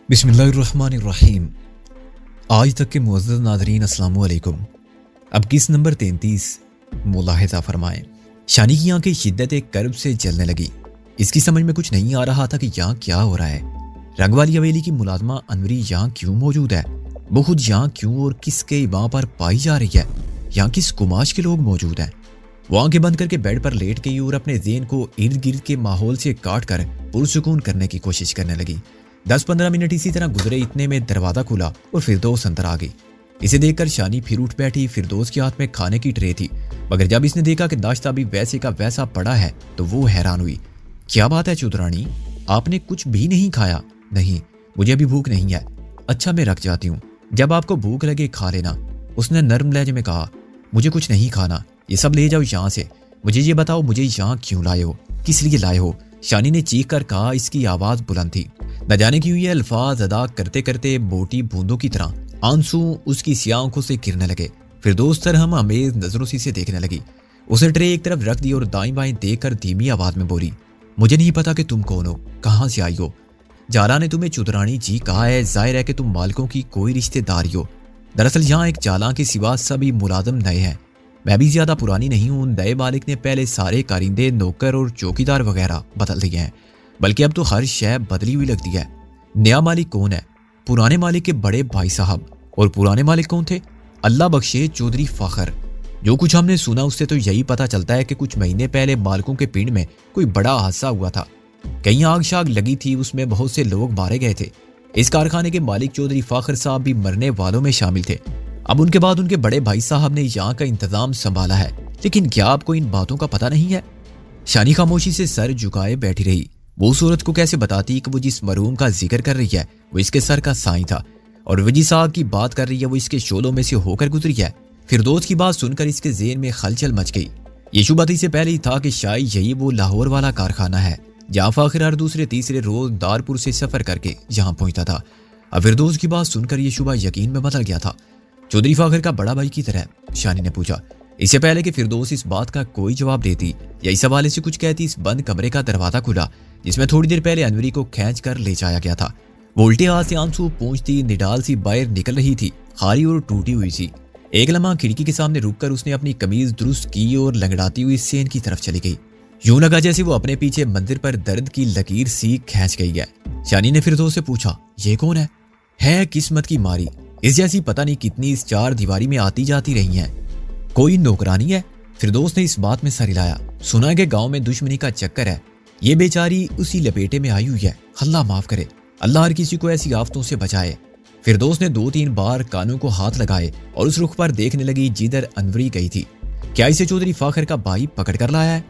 बिस्मिल्लाहिर्रहमानिर्रहीम। आज तक के मुअज़्ज़ज़ नाज़रीन अस्सलामु अलैकुम। अब किस नंबर 33 मुलाहिज़ा फरमाएं। शानी की आंखें शिद्दत कर्ब से जलने लगी। इसकी समझ में कुछ नहीं आ रहा था कि यहाँ क्या हो रहा है। रंग वाली हवेली की मुलाजमा अनवरी यहाँ क्यों मौजूद है, वो खुद यहाँ क्यों और किसके वहाँ पर पाई जा रही है, यहाँ किस कुमाश के लोग मौजूद हैं। वो आंखें बंद करके बेड पर लेट गई और अपने ज़हन को इर्द गिर्द के माहौल से काट कर पुरसुकून करने की कोशिश करने लगी। 10-15 मिनट इसी तरह गुजरे, इतने में दरवाज़ा खुला और फिरदौस अंदर आ गई। इसे देखकर शानी फिर उठ बैठी। फिरदौस के हाथ में खाने की ट्रे थी, मगर जब इसने देखा कि नाश्ता भी वैसे का वैसा पड़ा है तो वो हैरान हुई। क्या बात है चौधरानी, आपने कुछ भी नहीं खाया? नहीं, मुझे अभी भूख नहीं है। अच्छा, मैं रख जाती हूँ, जब आपको भूख लगे खा लेना। उसने नर्म लहजे में कहा, मुझे कुछ नहीं खाना, ये सब ले जाओ यहाँ से। मुझे ये बताओ, मुझे यहाँ क्यों लाए हो, किस लिए लाए हो? शानी ने चीख कर कहा। इसकी आवाज़ बुलंद थी। न जाने क्यों ये अल्फाज अदा करते करते मोटी बूंदों की तरह आंसू उसकी सियाह आंखों से गिरने लगे। फिरदौस तरहम अमेज नजरों से देखने लगी। उसे ट्रे एक तरफ रख दी और दाईं बाईं देखकर धीमी आवाज में बोली, मुझे नहीं पता कि तुम कौन हो, कहाँ से आई हो। जाला ने तुम्हें चौधरानी जी कहा है, जाहिर है कि तुम मालिकों की कोई रिश्तेदारी हो। दरअसल यहाँ एक जाला के सिवा सभी मुलाजम नए हैं। मैं भी ज्यादा पुरानी नहीं हूँ। नए मालिक ने पहले सारे कारिंदे, नौकर और चौकीदार वगैरह बदल दिए हैं, बल्कि अब तो हर शय बदली हुई लगती है। नया मालिक कौन है? पुराने मालिक के बड़े भाई साहब। और पुराने मालिक कौन थे? अल्लाह बख्शे चौधरी फाखर। जो कुछ हमने सुना उससे तो यही पता चलता है कि कुछ महीने पहले मालिकों के पिंड में कोई बड़ा हादसा हुआ था। कहीं आग शाग लगी थी, उसमें बहुत से लोग मारे गए थे। इस कारखाने के मालिक चौधरी फाखर साहब भी मरने वालों में शामिल थे। अब उनके बाद उनके बड़े भाई साहब ने यहाँ का इंतजाम संभाला है। लेकिन क्या आपको इन बातों का पता नहीं है? शानी खामोशी से सर झुकाए बैठी रही। वो उस औरत को कैसे बताती कि वो जिस मरहूम का जिक्र कर रही है वो इसके सर का साईं था, और वो जिस आग की बात कर रही है वो इसके शोलों में से होकर गुजरी है। फिरदौस की बात सुनकर इसके ज़हन में खलचल मच गई। ये शुबा से पहले ही था कि शायद यही वो लाहौर वाला कारखाना है जहाँ फाखिर हर दूसरे तीसरे रोज दारपुर से सफर करके यहाँ पहुंचता था। अब फिरदौस की बात सुनकर यह शुबा यकीन में बदल गया था। चौधरी फाखिर का बड़ा भाई की तरह? शानी ने पूछा। इससे पहले कि फिरदौस इस बात का कोई जवाब देती या इस हवाले से कुछ कहती, इस बंद कमरे का दरवाजा खुला जिसमें थोड़ी देर पहले अनवरी को खींच कर ले जाया गया था। वो उल्टे हाथ से आंसू पूंछती निडाल सी बाहर निकल रही थी, खारी और टूटी हुई सी। एक लम्हा खिड़की के सामने रुककर उसने अपनी कमीज दुरुस्त की और लंगड़ाती हुई सेन की तरफ चली गई। यूं लगा जैसे वो अपने पीछे मंदिर पर दर्द की लकीर सी खींच गई है। शानी ने फिरदौस से पूछा, ये कौन है? किस्मत की मारी, इस जैसी पता नहीं कितनी इस चार दीवारी में आती जाती रही हैं। कोई नौकरानी है? फिरदौस ने इस बात में सर हिलाया। सुना है कि गांव में दुश्मनी का चक्कर है, ये बेचारी उसी लपेटे में आई हुई है। अल्लाह माफ करे, अल्लाह हर किसी को ऐसी आफतों से बचाए। फिरदौस ने 2-3 बार कानों को हाथ लगाए और उस रुख पर देखने लगी जिधर अनवरी गई थी। क्या इसे चौधरी फाखर का भाई पकड़ कर लाया है?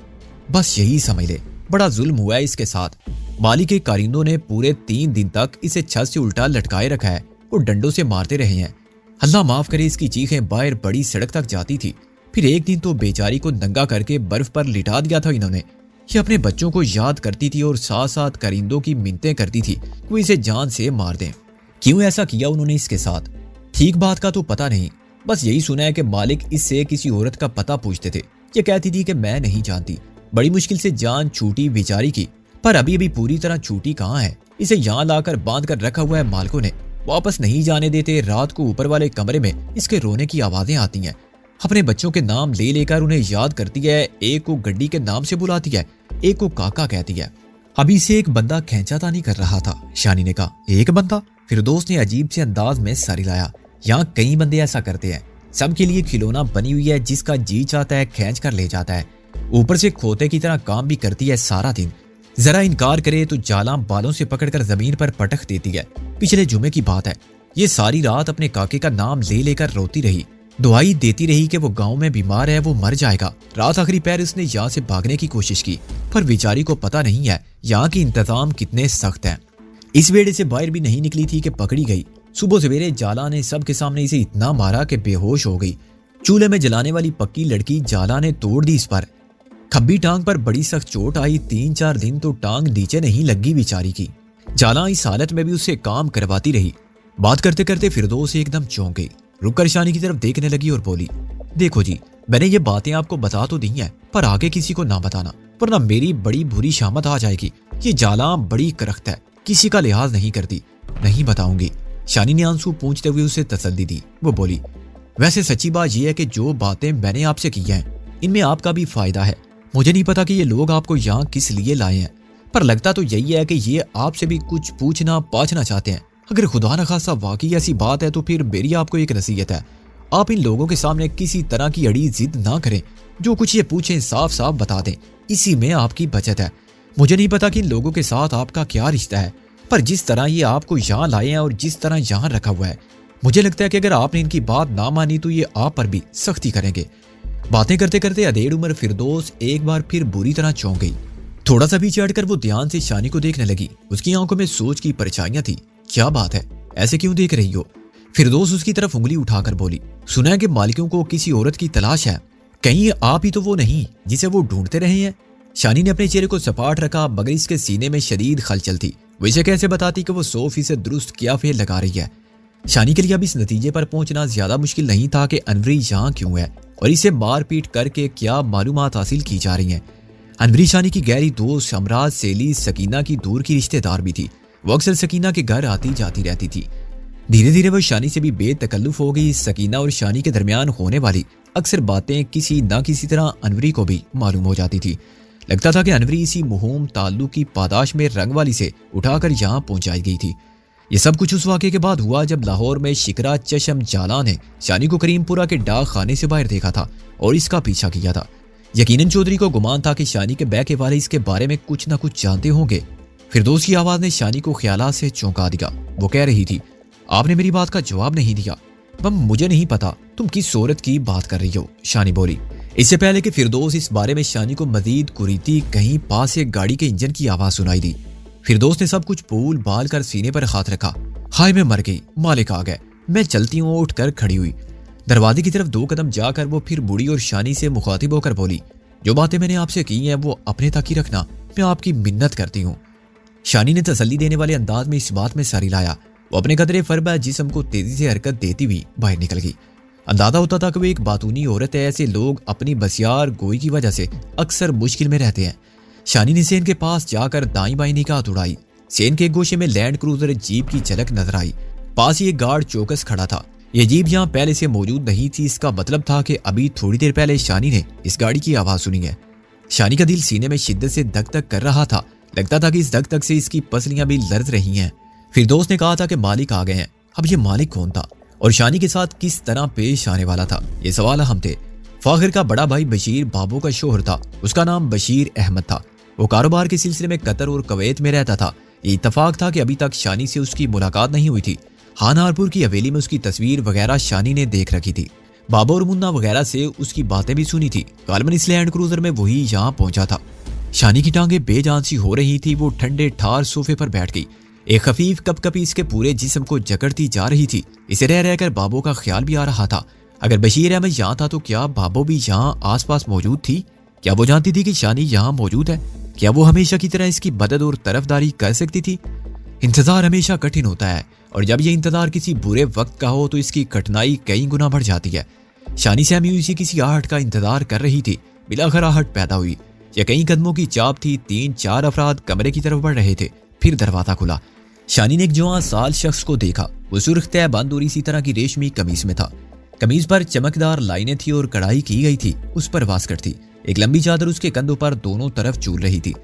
बस यही समझ ले, बड़ा जुल्म हुआ है इसके साथ। मालिक के कारिंदों ने पूरे 3 दिन तक इसे छत से उल्टा लटकाए रखा है और डंडों से मारते रहे हैं। अल्लाह माफ करे, इसकी चीखें बाहर बड़ी सड़क तक जाती थी। फिर एक दिन तो बेचारी को नंगा करके बर्फ पर लिटा दिया था इन्होंने। ये अपने बच्चों को याद करती थी और साथ साथ कारिंदों की मिन्नतें करती थी कि वो इसे जान से मार दें। क्यों ऐसा किया उन्होंने इसके साथ? ठीक बात का तो पता नहीं, बस यही सुना है कि मालिक इससे किसी औरत का पता पूछते थे। ये कहती थी कि मैं नहीं जानती। बड़ी मुश्किल से जान छूटी बेचारी की, पर अभी पूरी तरह छूटी कहाँ है। इसे यहाँ लाकर बांध कर रखा हुआ है मालिकों ने, वापस नहीं जाने देते। रात को ऊपर वाले कमरे में इसके रोने की आवाजें आती हैं। अपने बच्चों के नाम ले लेकर उन्हें याद करती है। एक को गड्डी के नाम से बुलाती है, एक को काका कहती है। अभी से एक बंदा खींचातानी कर रहा था। शानी ने कहा, एक बंदा? फिरदौस ने अजीब से अंदाज में सर हिलाया। यहाँ कई बंदे ऐसा करते हैं, सबके लिए खिलौना बनी हुई है, जिसका जी चाहता है खींच कर ले जाता है। ऊपर से खोते की तरह काम भी करती है सारा दिन। जरा इनकार करे तो जाला बालों से पकड़कर जमीन पर पटक देती है। पिछले जुमे की बात है, ये सारी रात अपने काके का नाम ले लेकर रोती रही, दुआई देती रही कि वो गांव में बीमार है, वो मर जाएगा। रात आखिरी पैर उसने यहाँ से भागने की कोशिश की, पर बेचारी को पता नहीं है यहाँ के इंतजाम कितने सख्त हैं। इस बेड़े से बाहर भी नहीं निकली थी कि पकड़ी गई। सुबह सवेरे जाला ने सबके सामने इसे इतना मारा कि बेहोश हो गई। चूल्हे में जलाने वाली पक्की लड़की जाला ने तोड़ दी इस पर। खब्बी टांग पर बड़ी सख्त चोट आई। 3-4 दिन तो टांग नीचे नहीं लगी बेचारी की। जाला इस हालत में भी उससे काम करवाती रही। बात करते करते फिरदौस एकदम चौंक गई, रुककर शानी की तरफ देखने लगी और बोली, देखो जी, मैंने ये बातें आपको बता तो दी हैं, पर आगे किसी को ना बताना, वरना मेरी बड़ी बुरी शामत आ जाएगी। ये जाला बड़ी करख्त है, किसी का लिहाज नहीं करती। नहीं बताऊंगी। शानी ने आंसू पोंछते हुए उसे तसल्ली दी। वो बोली, वैसे सच्ची बात यह है कि जो बातें मैंने आपसे की हैं इनमें आपका भी फायदा है। मुझे नहीं पता कि ये लोग आपको यहाँ किस लिए लाए हैं, पर लगता तो यही है कि ये आपसे भी कुछ पूछना पाछना चाहते हैं। अगर खुदा न खासा वाकई ऐसी बात है तो फिर मेरी आपको एक नसीहत है, आप इन लोगों के सामने किसी तरह की अड़ी जिद ना करें। जो कुछ ये पूछें साफ साफ बता दें, इसी में आपकी बचत है। मुझे नहीं पता कि इन लोगों के साथ आपका क्या रिश्ता है, पर जिस तरह ये आपको यहाँ लाए हैं और जिस तरह यहाँ रखा हुआ है, मुझे लगता है कि अगर आपने इनकी बात ना मानी तो ये आप पर भी सख्ती करेंगे। बातें करते करते अधेड़ उम्र फिरदौस एक बार फिर बुरी तरह चौंक गई। थोड़ा सा पीछे हटकर वो ध्यान से शानी को देखने लगी। उसकी आंखों में सोच की परछाइयां थी। क्या बात है, ऐसे क्यों देख रही हो? फिरदौस उसकी तरफ उंगली उठाकर बोली, सुना है कि मालिकों को किसी औरत की तलाश है, कहीं आप ही तो वो नहीं जिसे वो ढूंढते रहे हैं? शानी ने अपने चेहरे को सपाट रखा, मगर इसके सीने में शदीद खलचल थी। वो इसे कैसे बताती कि वो 100% दुरुस्त क्या फेल लगा रही है। शानी के लिए अब इस नतीजे पर पहुंचना ज्यादा मुश्किल नहीं था कि अनवरी यहाँ क्यों है और इसे मारपीट करके क्या मालूमात हासिल की जा रही हैं। अनवरी शानी की गहरी दोस्त, हमराज सेली, सकीना की दूर की रिश्तेदार भी थी। वो अक्सर सकीना के घर आती जाती रहती थी। धीरे धीरे वो शानी से भी बेतकल्लुफ हो गई। सकीना और शानी के दरमियान होने वाली अक्सर बातें किसी न किसी तरह अनवरी को भी मालूम हो जाती थी। लगता था कि अनवरी इसी मुहूम ताल्लुक की पादाश में रंग वाली से उठाकर यहाँ पहुंचाई गई थी। ये सब कुछ उस वाक़े के बाद हुआ जब लाहौर में शिकरा चशम जाला ने शानी को करीमपुरा के डाक खाने से बाहर देखा था और इसका पीछा किया था। यकीनन चौधरी को गुमान था कि शानी के बैके वाले इसके बारे में कुछ न कुछ जानते होंगे। फिरदौस की आवाज ने शानी को ख्यालात से चौंका दिया। वो कह रही थी, आपने मेरी बात का जवाब नहीं दिया। मुझे नहीं पता तुम किस सूरत की बात कर रही हो, शानी बोली। इससे पहले कि फिरदौस इस बारे में शानी को मजीद कुरीती, कहीं पास एक गाड़ी के इंजन की आवाज सुनाई दी। फिरदौस ने सब कुछ भूल बाल कर सीने पर हाथ रखा। हाय, मैं मर गई, मालिक आ गए। मैं चलती हूँ, उठकर खड़ी हुई। दरवाजे की तरफ 2 कदम जाकर वो फिर बूढ़ी और शानी से मुखातिब होकर बोली, जो बातें मैंने आपसे की हैं वो अपने तक ही रखना, मैं आपकी मिन्नत करती हूँ। शानी ने तसल्ली देने वाले अंदाज में इस बात में सर हिलाया। वो अपने कदरे फरबा जिस्म को तेजी से हरकत देती हुई बाहर निकल गई। अंदाजा होता था कि वो एक बातूनी औरत है। ऐसे लोग अपनी बसियार गोई की वजह से अक्सर मुश्किल में रहते हैं। शानी ने सेन के पास जाकर दाई बाई निगाह उड़ाई। सेन के गोशे में लैंड क्रूजर जीप की झलक नजर आई। पास ही एक गार्ड चौकस खड़ा था। यह जीप यहाँ पहले से मौजूद नहीं थी। इसका मतलब था कि अभी थोड़ी देर पहले शानी ने इस गाड़ी की आवाज सुनी है। शानी का दिल सीने में शिद्दत से धक धक कर रहा था। लगता था कि इस धक धक से इसकी पसलियां भी लर्ज रही हैं। फिरदौस ने कहा था कि मालिक आ गए हैं। अब ये मालिक कौन था और शानी के साथ किस तरह पेश आने वाला था, ये सवाल अहम थे। फाखिर का बड़ा भाई बशीर बाबू का शोहर था। उसका नाम बशीर अहमद था। वो कारोबार के सिलसिले में कतर और कुवैत में रहता था। ये इत्तफाक था कि अभी तक शानी से उसकी मुलाकात नहीं हुई थी। हानारपुर की हवेली में उसकी तस्वीर वगैरह शानी ने देख रखी थी। बाबा और मुन्ना वगैरह से उसकी बातें भी सुनी थी। गालमन इस लैंड क्रूजर में वही यहाँ पहुंचा था। शानी की टांगे बेजान सी हो रही थी। वो ठंडे ठार सोफे पर बैठ गई। एक खफीफ कपकपी इसके पूरे जिस्म को जकड़ती जा रही थी। इसे रह रहकर बाबू का ख्याल भी आ रहा था। अगर बशीर अहमद यहाँ था तो क्या बाबू भी यहाँ आसपास मौजूद थी? क्या वो जानती थी कि शानी यहाँ मौजूद है? क्या वो हमेशा की तरह इसकी मदद और तरफदारी कर सकती थी? इंतजार हमेशा कठिन होता है और जब ये इंतजार किसी बुरे वक्त का हो तो इसकी कठिनाई कई गुना बढ़ जाती है। शानी सहमी हुई सी किसी आहट का इंतजार कर रही थी। बिलाखिर आहट पैदा हुई। यह कई कदमों की चाप थी। 3-4 अफराद कमरे की तरफ बढ़ रहे थे। फिर दरवाजा खुला। शानी ने एक जवान साल शख्स को देखा। वो सुर्ख तय बंद और इसी तरह की रेशमी कमीज में था। कमीज पर चमकदार लाइनें थी और कढ़ाई की गई थी। उस पर वास्कट थी। एक लंबी चादर उसके कंधों पर दोनों तरफ झूल रही थी।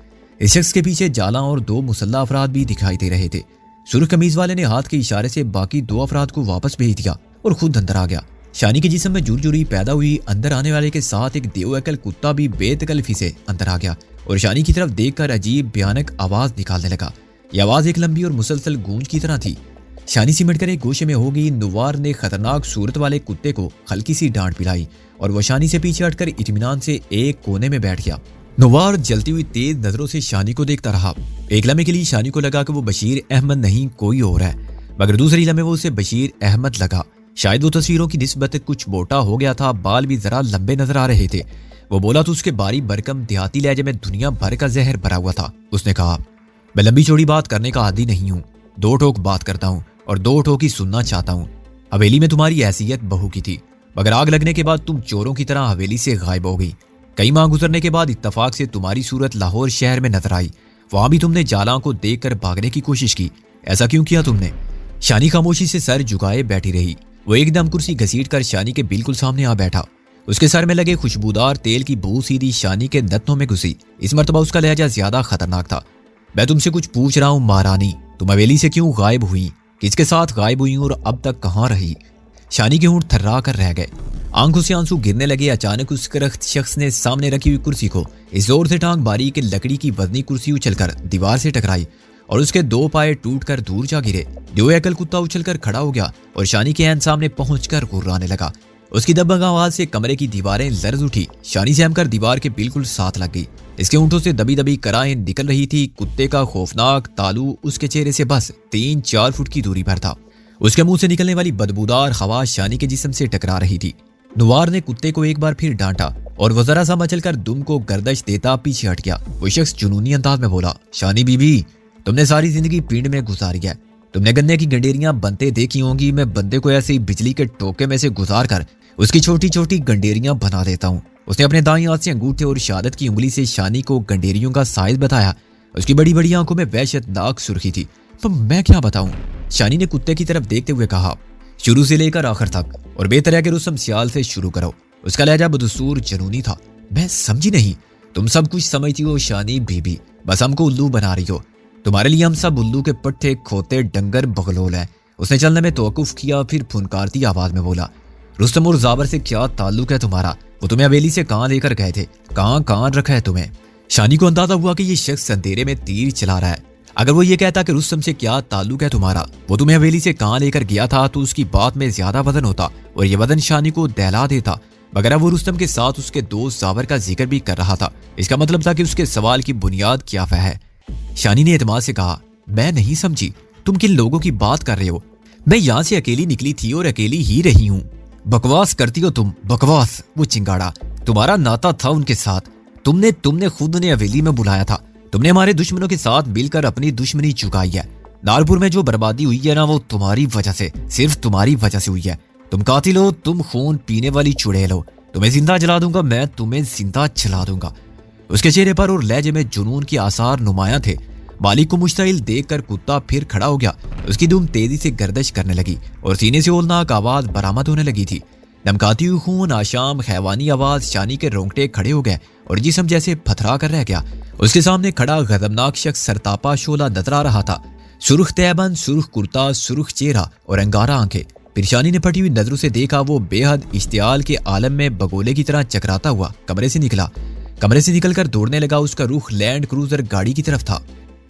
इस शख्स के पीछे जाला और 2 मुसल्ला अफराद भी दिखाई दे रहे थे। सुर्ख कमीज वाले ने हाथ के इशारे से बाकी 2 अफराद को वापस भेज दिया और खुद अंदर आ गया। शानी के जिस्म में जुरजुरी पैदा हुई। अंदर आने वाले के साथ एक देवअकल कुत्ता भी बेतकल्फी से अंदर आ गया और शानी की तरफ देखकर अजीब भयानक आवाज निकालने लगा। यह आवाज एक लंबी और मुसलसल गूंज की तरह थी। शानी सिमटकर एक गोशे में हो गई। नुवार ने खतरनाक सूरत वाले कुत्ते को हल्की सी डांट पिलाई और वह शानी से पीछे हटकर इत्मीनान से एक कोने में बैठ गया। नुवार जलती हुई तेज नजरों से शानी को देखता रहा। एक लम्हे के लिए शानी को लगा कि वो बशीर अहमद नहीं कोई और है, मगर दूसरी लम्हे वो उसे बशीर अहमद लगा। शायद वो तस्वीरों की निस्बत कुछ मोटा हो गया था। बाल भी जरा लंबे नजर आ रहे थे। वो बोला तो उसके बारी बरकम देहाती लहजे में दुनिया भर का जहर भरा हुआ था। उसने कहा, मैं लंबी चौड़ी बात करने का आदी नहीं हूँ। 2 टोक बात करता हूँ और 2 टोक ही सुनना चाहता हूँ। हवेली में तुम्हारी हैसियत बहू की थी, मगर आग लगने के बाद तुम चोरों की तरह हवेली से गायब हो गई। कई माह गुजरने के बाद इत्तफाक से तुम्हारी सूरत लाहौर शहर में नजर आई। वहां भी तुमने जालां को देखकर भागने की कोशिश की, ऐसा क्यों किया तुमने? शानी खामोशी से सर झुकाए बैठी रही। वो एकदम कुर्सी घसीट कर शानी के बिल्कुल सामने आ बैठा। उसके सर में लगे खुशबूदार तेल की बू सीधी शानी के नथनों में घुसी। इस मर्तबा उसका लहजा ज्यादा खतरनाक था। मैं तुमसे कुछ पूछ रहा हूँ महारानी, तुम हवेली से क्यों गायब हुई? किसके साथ गायब हुई और अब तक कहाँ रही? शानी के होंठ थर्रा कर रह गए, आंखों से आंसू गिरने लगे। अचानक उस करख्त शख्स ने सामने रखी हुई कुर्सी को इस जोर से टांग मारी कि लकड़ी की वजनी कुर्सी उछलकर दीवार से टकराई और उसके 2 पाए टूटकर दूर जा गिरे। एकल कुत्ता उछलकर खड़ा हो गया और शानी के ऐन सामने पहुंचकर गुर्राने लगा। उसकी दबंग आवाज से कमरे की दीवारें लर्ज उठी। शानी सहमकर दीवार के बिल्कुल साथ लग गई। इसके ऊँटों से दबी दबी कराएं निकल रही थी। कुत्ते का खौफनाक तालू उसके चेहरे से बस 3-4 फुट की दूरी पर था। उसके मुंह से निकलने वाली बदबूदार हवा शानी के जिस्म से टकरा रही थी। नुवार ने कुत्ते को एक बार फिर डांटा और वो जरा सा मचलकर दुम को गर्दश देता पीछे हट गया। वो शख्स जुनूनी अंदाज में बोला, शानी बीबी, तुमने सारी जिंदगी पीड़ में गुजारी है। तुमने गन्ने की गंडेरियां बनते देखी होंगी। मैं बंदे को ऐसे ही बिजली के टोके में से गुजार कर उसकी छोटी छोटी गंडेरियां बना देता हूँ। उसने अपने दाईं हाथ से अंगूठे और शहादत की उंगली से शानी को गंडेरियों का साइज बताया। उसकी बड़ी बड़ी आंखों में वहशतनाक सुर्खी थी। तो मैं क्या बताऊं? शानी ने कुत्ते की तरफ देखते हुए कहा, शुरू से लेकर आखिर तक और बेतरह के रुस्म सियाल से शुरू करो। उसका लहजा बदसूर जनूनी था। मैं समझी नहीं। तुम सब कुछ समझती हो शानी बीबी, बस हमको उल्लू बना रही हो। तुम्हारे लिए हम सब उल्लू के पट्टे खोते डंगर बगलोल हैं। उसने चलने में तवक्कुफ किया, फिर फुनकारती आवाज में बोला, रुस्तम और जाबर से क्या ताल्लुक है तुम्हारा? वो तुम्हें हवेली से कहाँ लेकर गए थे? कहाँ रखा है तुम्हें? शानी को अंदाजा हुआ कि ये शख्स अंधेरे में तीर चला रहा है। अगर वो ये कहता कि रुस्तम से क्या ताल्लुक है तुम्हारा, वो तुम्हें हवेली से कहाँ लेकर गया था, तो उसकी बात में ज्यादा वजन होता और ये वजन शानी को दहला देता। मगर वो रुस्तम के साथ उसके दोस्त जाबर का जिक्र भी कर रहा था। इसका मतलब था कि उसके सवाल की बुनियाद क्या है। शानी ने एतमाद से कहा, मैं नहीं समझी, तुम किन लोगों की बात कर रहे हो? मैं यहाँ से अकेली निकली थी और अकेली ही रही हूँ। बकवास करती हो तुम, बकवास। वो चिंगाड़ा, तुम्हारा नाता था उनके साथ। तुमने खुद उन्हें हवेली में बुलाया था। तुमने हमारे दुश्मनों के साथ मिलकर अपनी दुश्मनी चुकाई है। नारपुर में जो बर्बादी हुई है ना, वो तुम्हारी वजह से, सिर्फ तुम्हारी वजह से हुई है। तुम कातिल हो, तुम खून पीने वाली चुड़ैल हो। तुम्हें जिंदा जला दूंगा, मैं तुम्हें जिंदा जला दूंगा। उसके चेहरे पर और लहजे में जुनून के आसार नुमाया थे। मालिक को मुश्तइल देखकर कुत्ता फिर खड़ा हो गया। उसकी दुम तेजी से गर्दश करने लगी और सीने से होलनाक आवाज बरामद होने लगी थी। धमकाती हुई खून आशाम हैवानी आवाज शानी के रोंगटे खड़े हो गए और जिस्म जैसे पथरा कर रह गया। उसके सामने खड़ा गजबनाक शख्स सरतापा शोला नजर आ रहा था। सुर्ख तैबन, सुर्ख कुर्ता, सुर्ख चेहरा और अंगारा आंखें। फिर शानी ने फटी हुई नजरों से देखा, वो बेहद इश्तियाल के आलम में बगोले की तरह चकराता हुआ कमरे से निकला। कमरे से निकलकर दौड़ने लगा। उसका रुख लैंड क्रूजर गाड़ी की तरफ था।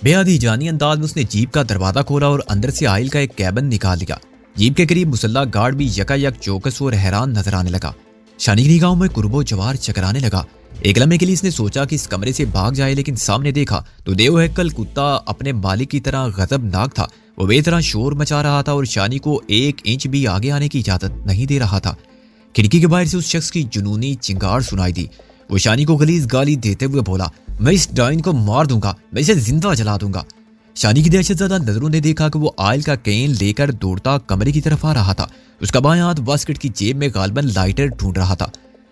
बेहद ही जानी अंदाज में उसने जीप का दरवाजा खोला और अंदर से आयल का एक कैबिन निकाल लिया। जीप के करीब मुसल्ला गार्ड भी यकायक चौकस और हैरान नजर आने लगा। शानी की निगाहों में कुर्बो जवार चकराने लगा। एक लम्हे के लिए इसने सोचा कि इस कमरे से भाग जाए, लेकिन सामने देखा तो देवहक्कल कुत्ता अपने मालिक की तरह गजबनाक था। वो बेतरह शोर मचा रहा था और शानी को 1 इंच भी आगे आने की इजाजत नहीं दे रहा था। खिड़की के बाहर से उस शख्स की जुनूनी चिंगार सुनाई दी। वो शानी को गलीज गाली देते हुए बोला, मैं इस डाइन को मार दूंगा, मैं इसे जिंदा जला दूंगा। शानी की दहशतज़दा नजरों ने देखा कि वो आयल का केन लेकर दौड़ता कमरे की तरफ आ रहा था। उसका बाएं हाथ वास्कट की जेब में गालबन लाइटर ढूंढ रहा था।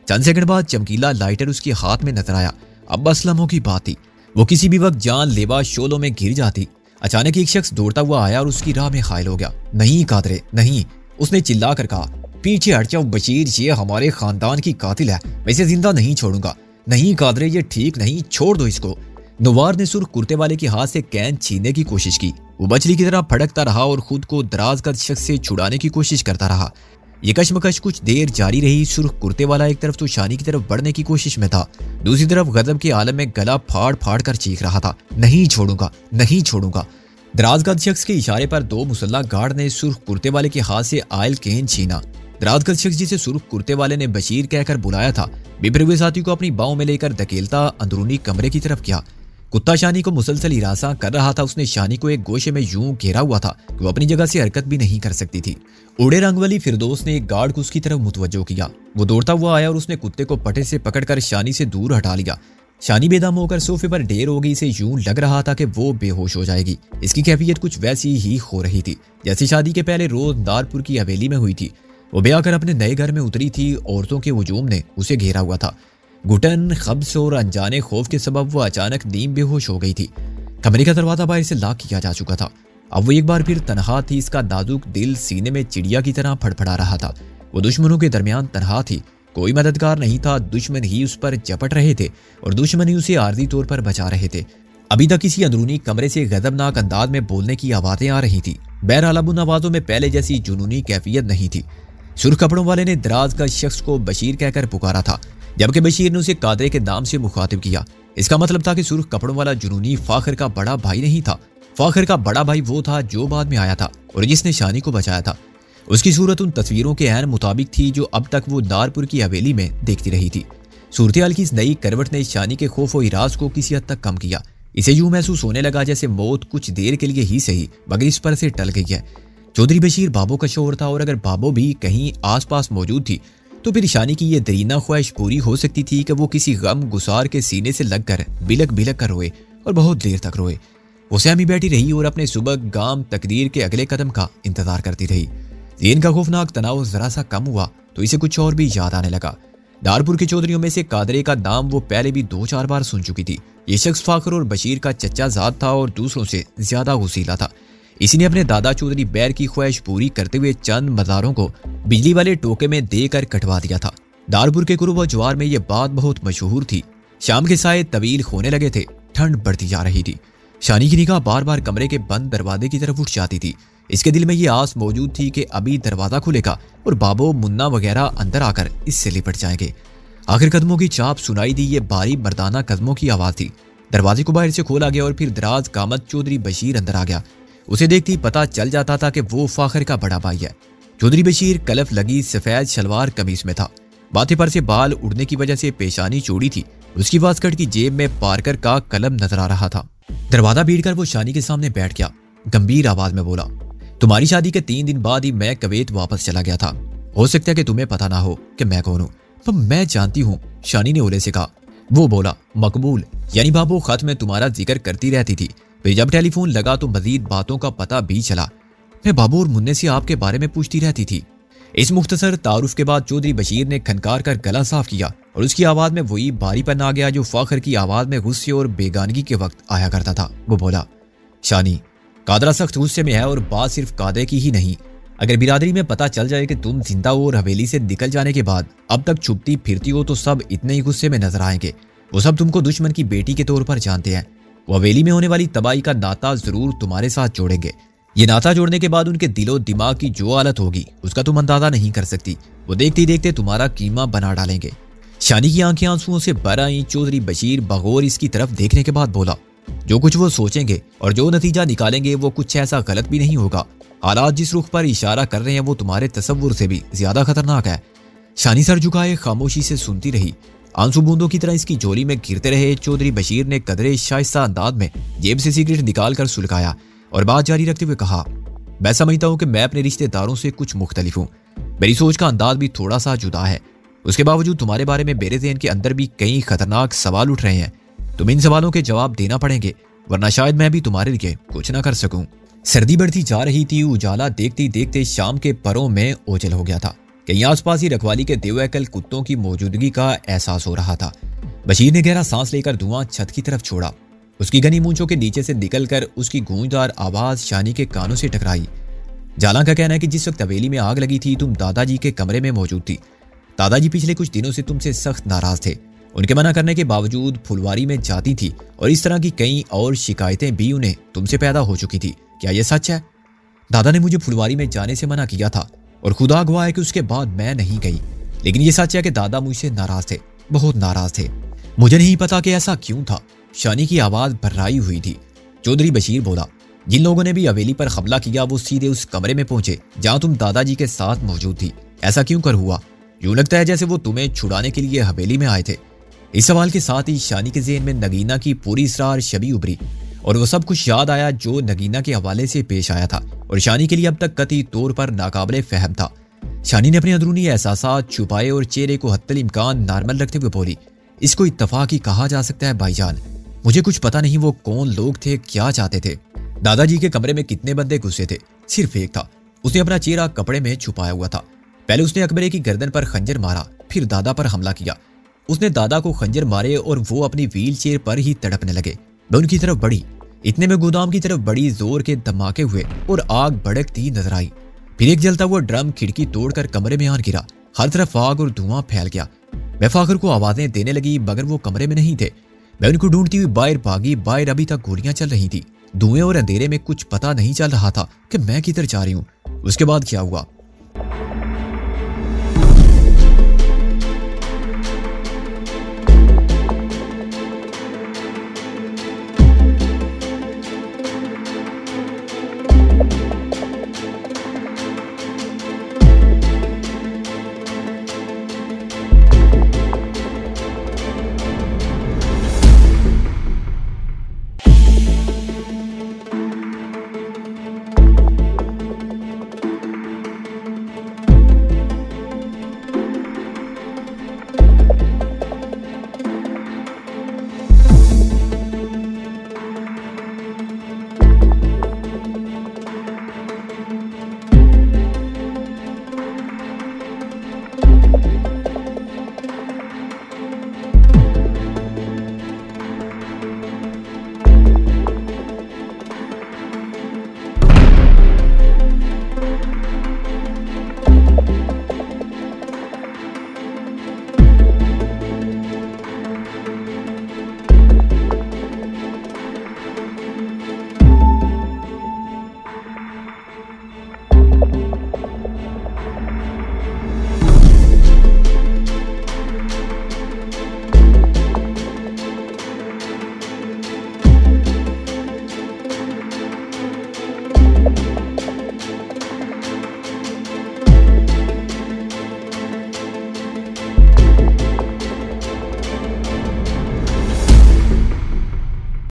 चंद सेकंड बाद चमकीला लाइटर उसके हाथ में नजर आया। अब बस लम्हों की बात थी, वो किसी भी वक्त जान लेवा शोलों में गिर जाती। अचानक एक शख्स दौड़ता हुआ आया और उसकी राह में घायल हो गया। नहीं कादरे नहीं, उसने चिल्ला कर कहा, पीछे हट जाओ बशीर, ये हमारे खानदान की कातिल है, मैं इसे जिंदा नहीं छोड़ूंगा। नहीं कादरे, ये ठीक नहीं, छोड़ दो इसको। नवार ने सुर्ख कुर्ते वाले के हाथ से कैन छीनने की कोशिश की। वो मछली की तरह फड़कता रहा और खुद को दराज कद शख्स से छुड़ाने की कोशिश करता रहा। ये कशमकश कुछ देर जारी रही। सुर्ख कुर्ते वाला एक तरफ तो शानी की तरफ बढ़ने की कोशिश में था, दूसरी तरफ गजब के आलम में गला फाड़ फाड़ कर चीख रहा था, नहीं छोड़ूंगा, नहीं छोड़ूंगा। दराजकद शख्स के इशारे पर 2 मुसल्ला गार्ड ने सुर्ख कुर्ते वाले के हाथ से आयल केन छीना। दराजकद शख्स जिसे सुर्ख कुर्ते वाले ने बशीर कहकर बुलाया था, बिखरे हुए साथी को अपनी बाहों में लेकर धकेलता अंदरूनी कमरे की तरफ गया। कुत्ता शानी को मुसलसल हिरासा कर रहा था। उसने शानी को एक गोशे में यूं घेरा हुआ था कि वो अपनी जगह से हरकत भी नहीं कर सकती थी। उड़े रंग वाली फिरदौस ने एक गार्ड को उसकी तरफ मुतवज्जो किया। वो दौड़ता हुआ आया और उसने कुत्ते को पटे से पकड़कर शानी से दूर हटा लिया। शानी बेदम होकर सोफे पर ढेर हो गई। इसे यूं लग रहा था कि वो बेहोश हो जाएगी। इसकी कैफियत कुछ वैसी ही हो रही थी जैसे शादी के पहले रोज नारपुर की हवेली में हुई थी। वो ब्याह कर अपने नए घर में उतरी थी। औरतों के हुजूम ने उसे घेरा हुआ था। घुटन, खब्स और अनजाने खौफ के सबब वो अचानक नीम बेहोश हो गई थी। कमरे का दरवाजा बाहर से लॉक किया जा चुका था। अब वो एक बार फिर तनहा थी। इसका नाजुक दिल सीने में चिड़िया की तरह फड़फड़ा रहा था। वो दुश्मनों के दरमियान तनहा थी, कोई मददगार नहीं था। दुश्मन ही उस पर झपट रहे थे और दुश्मन ही उसे आर्जी तौर पर बचा रहे थे। अभी तक किसी अंदरूनी कमरे से गजबनाक अंदाज में बोलने की आवाजें आ रही थी। बहरहाल अब उन आवाजों में पहले जैसी जुनूनी कैफियत नहीं थी। सुर्ख कपड़ों वाले ने दराज का शख्स को बशीर कहकर पुकारा था, जबकि बशीर ने उसे कादरे के नाम से मुखातिब किया। इसका मतलब था कि सुर्ख कपड़ों वाला जुनूनी फाखर का बड़ा भाई नहीं था। फाखर का बड़ा भाई वो था जो बाद में आया था और जिसने शानी को बचाया था। उसकी सूरत उन तस्वीरों के ऐन मुताबिक थी जो अब तक वो दारपुर की हवेली में देखती रही थी। सूरत-ए-हाल की इस नई करवट ने शानी के खौफ और इराज को किसी हद तक कम किया। इसे यूं महसूस होने लगा जैसे मौत कुछ देर के लिए ही सही मगर इस पर से टल गई है। चौधरी बशीर बाबो का शोहर था और अगर बाबो भी कहीं आसपास मौजूद थी तो फिर शानी की ये दरीना ख्वाहिश पूरी हो सकती थी कि वो किसी गम गुसार के सीने से लगकर बिलक बिलक कर रोए और बहुत देर तक रोए। वो सहमी बैठी रही और अपने सुबह गाम तकदीर के अगले कदम का इंतजार करती रही। ज़हन का खौफनाक तनाव जरा सा कम हुआ तो इसे कुछ और भी याद आने लगा। दारपुर के चौधरियों में से कादरे का नाम वो पहले भी 2-4 बार सुन चुकी थी। ये शख्स फाखर और बशीर का चच्चा जात था और दूसरों से ज्यादा गुसीला था। इसी ने अपने दादा चौधरी बैर की ख्वाहिश पूरी करते हुए चंद मज़ारों को बिजली वाले टोके में देकर कटवा दिया था। दारपुर के कुरुब जवार में ये बात बहुत मशहूर थी। शाम के साए तवील होने लगे थे, ठंड बढ़ती जा रही थी। शानी की निगाह बार बार कमरे के बंद दरवाजे की तरफ उठ जाती थी। इसके दिल में ये आस मौजूद थी कि अभी दरवाजा खुलेगा और बाबो मुन्ना वगैरह अंदर आकर इससे लिपट जाएंगे। आखिर कदमों की चाप सुनाई दी। ये भारी मर्दाना कदमों की आवाज थी। दरवाजे को बाहर से खोला गया और फिर दराज कामत चौधरी बशीर अंदर आ गया। उसे देखती पता चल जाता था कि वो फाखर का बड़ा भाई है। चौधरी बशीर कलफ लगी सफेद शलवार कमीज में था। माथे पर से बाल उड़ने की वजह से पेशानी चौड़ी थी। उसकी वास्कट की जेब में पार्कर का कलम नजर आ रहा था। दरवाजा भीड़कर वो शानी के सामने बैठ गया। गंभीर आवाज में बोला, तुम्हारी शादी के 3 दिन बाद ही मैं कुवैत वापस चला गया था। हो सकता है कि तुम्हें पता ना हो कि मैं कौन हूँ। पर मैं जानती हूँ, शानी ने ओले से कहा। वो बोला, मकबूल यानी बाबू खत में तुम्हारा जिक्र करती रहती थी। फिर जब टेलीफोन लगा तो मजीद बातों का पता भी चला। मैं बाबू और मुन्ने से आपके बारे में पूछती रहती थी। इस मुख्तसर तारुफ के बाद चौधरी बशीर ने खनकार कर गला साफ किया और उसकी आवाज में वही भारीपन आ गया जो फाखर की आवाज में गुस्से और बेगानगी के वक्त आया करता था। वो बोला, शानी कादरा सख्त गुस्से में है और बात सिर्फ कादरे की ही नहीं। अगर बिरादरी में पता चल जाए कि तुम जिंदा हो और हवेली से निकल जाने के बाद अब तक छुपती फिरती हो तो सब इतने ही गुस्से में नजर आएंगे। वो सब तुमको दुश्मन की बेटी के तौर पर जानते हैं। वो हवेली में होने वाली तबाही का नाता जरूर तुम्हारे साथ जोड़ेंगे। ये नाता जोड़ने के बाद उनके दिलो दिमाग की जो हालत होगी उसका तुम अंदाजा नहीं कर सकती। वो देखते ही देखते तुम्हारा कीमा बना डालेंगे। शानी की आंखें आंसुओं से भर आई। चौधरी बशीर बगौर इसकी तरफ देखने के बाद बोला, जो कुछ वो सोचेंगे और जो नतीजा निकालेंगे वो कुछ ऐसा गलत भी नहीं होगा। हालात जिस रुख पर इशारा कर रहे हैं वो तुम्हारे तसव्वुर से भी ज्यादा खतरनाक है। शानी सर झुकाए खामोशी से सुनती रही। आंसू बूंदों की तरह इसकी झोली में गिरते रहे। चौधरी बशीर ने कदरे शाइस्ता अंदाज में जेब से सिगरेट निकाल कर सुलगाया और बात जारी रखते हुए कहा, मैं समझता हूँ कि मैं अपने रिश्तेदारों से कुछ मुख्तलिफ हूँ। मेरी सोच का अंदाज भी थोड़ा सा जुदा है। उसके बावजूद तुम्हारे बारे में मेरे ज़हन के अंदर भी कई खतरनाक सवाल उठ रहे हैं। तुम इन सवालों के जवाब देना पड़ेंगे वरना शायद मैं भी तुम्हारे लिए कुछ ना कर सकूं। सर्दी बढ़ती जा रही थी। उजाला देखते देखते शाम के परों में ओझल हो गया था। कहीं आसपास ही रखवाली के देवकल कुत्तों की मौजूदगी का एहसास हो रहा था। बशीर ने गहरा सांस लेकर धुआं छत की तरफ छोड़ा। उसकी घनी मूंछों के नीचे से निकलकर उसकी गूंजदार आवाज शानी के कानों से टकराई। जाला का कहना है कि जिस वक्त हवेली में आग लगी थी तुम दादाजी के कमरे में मौजूद थी। दादाजी पिछले कुछ दिनों से तुमसे सख्त नाराज थे। उनके मना करने के बावजूद फुलवारी में जाती थी और इस तरह की कई और शिकायतें भी उन्हें तुमसे पैदा हो चुकी थी। क्या यह सच है? दादा ने मुझे फुलवारी में जाने से मना किया था और खुदा गवाह है कि उसके बाद मैं नहीं गई। लेकिन यह सच है कि दादा मुझसे नाराज थे, बहुत नाराज थे। मुझे नहीं पता कि ऐसा क्यों था। शानी की आवाज भर्राई हुई थी। चौधरी बशीर बोला, जिन लोगों ने भी हवेली पर हमला किया वो सीधे उस कमरे में पहुंचे जहां तुम दादाजी के साथ मौजूद थी। ऐसा क्यों कर हुआ? यूं लगता है जैसे वो तुम्हें छुड़ाने के लिए हवेली में आए थे। इस सवाल के साथ ही शानी के ज़हन में नगीना की पूरी इसरार छवि उभरी और वो सब कुछ याद आया जो नगीना के हवाले से पेश आया था और शानी के लिए अब तक कतई तौर पर नाकाबिले फहम था। शानी ने अपने अंदरूनी एहसासात छुपाए और चेहरे को हत्तल इम्कान नॉर्मल रखते हुए बोली, इसको इत्तफाक ही कहा जा सकता है भाईजान। मुझे कुछ पता नहीं वो कौन लोग थे, क्या चाहते थे। दादाजी के कमरे में कितने बंदे घुसे थे? सिर्फ एक था। उसने अपना चेहरा कपड़े में छुपाया हुआ था। पहले उसने अकबरे की गर्दन पर खंजर मारा, फिर दादा पर हमला किया। उसने दादा को खंजर मारे और वो अपनी व्हील चेयर पर ही तड़पने लगे। मैं उनकी तरफ बढ़ी। इतने में गोदाम की तरफ बड़ी जोर के धमाके हुए और आग भड़कती नजर आई। फिर एक जलता हुआ ड्रम खिड़की तोड़कर कमरे में आ गिरा। हर तरफ आग और धुआं फैल गया। मैं फाखर को आवाजें देने लगी मगर वो कमरे में नहीं थे। मैं उनको ढूंढती हुई बाहर भागी। बाहर अभी तक गोलियां चल रही थी। धुएं और अंधेरे में कुछ पता नहीं चल रहा था कि मैं किधर जा रही हूँ। उसके बाद क्या हुआ